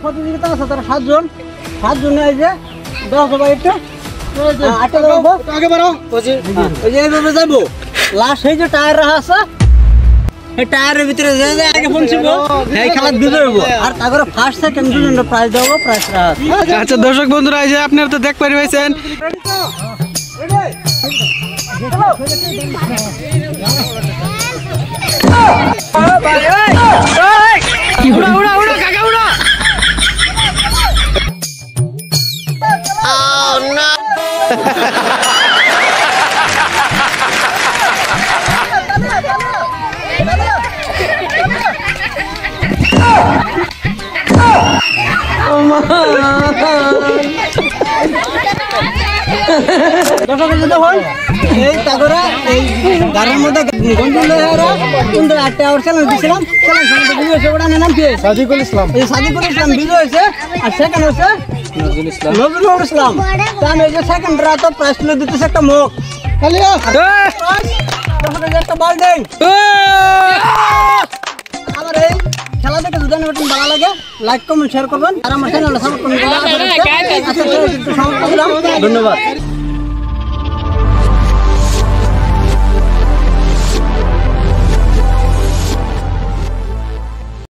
প্রতিযোগিতা আছে তারা 7 জন এই যে 10 ভাই একটু 8টা দেবো আগে বাড়াও ওই যে এইভাবে যাবো লাস্ট এই যে টায়ার রাখা আছে এই টায়ারের ভিতরে যে আগে পৌঁছব এই খেলা বিজয় হবো আর তারপরে ফার্স্ট সেকেন্ড দুজনের প্রাইজ দেবো প্রাইজ রাখা। আচ্ছা দর্শক বন্ধুরা এই যে আপনারা তো দেখ পারিবেন উড়া উড়া উড়া কাকা উড়া এই তাগরা এই গাড়ির মধ্যে গন্ডুল কিন্তু 8 আওয়ার চ্যালেঞ্জ দিছিলাম চ্যালেঞ্জ বিজয় হয়েছে ওটা নাম কি সাদিকুল ইসলাম এই সাদিকুল ইসলাম বিজয় হয়েছে আর সেকেন্ড হচ্ছে নজরুল ইসলাম তো আমি এই যে সেকেন্ড রাত প্রাইজ তুলে দিতেছে একটা মুখ খালি একটা বল দেন আমার এই খেলা দেখে যদি আপনাদের ভালো লাগে লাইক কমেন্ট শেয়ার করবেন আর আমার চ্যানেলটা সাপোর্ট করবেন ধন্যবাদ।